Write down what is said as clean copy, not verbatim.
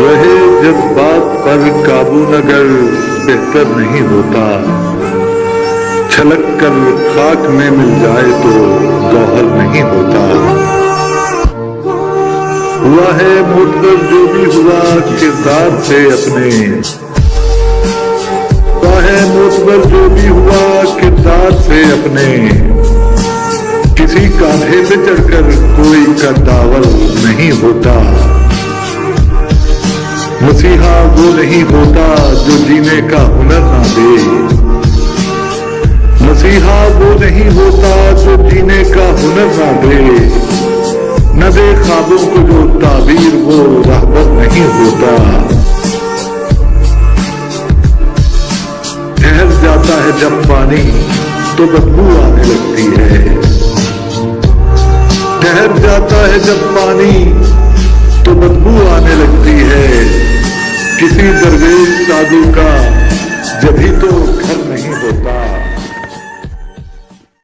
رہے جذبات پر قابو نگر بہتر نہیں ہوتا، چھلک کر خاک میں مل جائے تو گوہر نہیں ہوتا۔ ہوا ہے معتبر جو بھی ہوا کردار سے اپنے، ہوا ہے معتبر جو بھی ہوا کردار سے اپنے، کسی کاندھے پہ چڑھ کر کوئی کرداور نہیں ہوتا۔ مسیحا وہ نہیں ہوتا جو جینے کا ہنر نہ دے، مسیحا وہ نہیں ہوتا جو جینے کا ہنر نہ دے، نہ دے خوابوں کو جو تعبیر وہ رہبر نہیں ہوتا۔ ٹھہر جاتا ہے جب پانی تو بدبو آنے لگتی ہے، ٹھہر جاتا ہے جب پانی تو بدبو آنے لگتی ہے، کسی درویش سادھو کا جبھی تو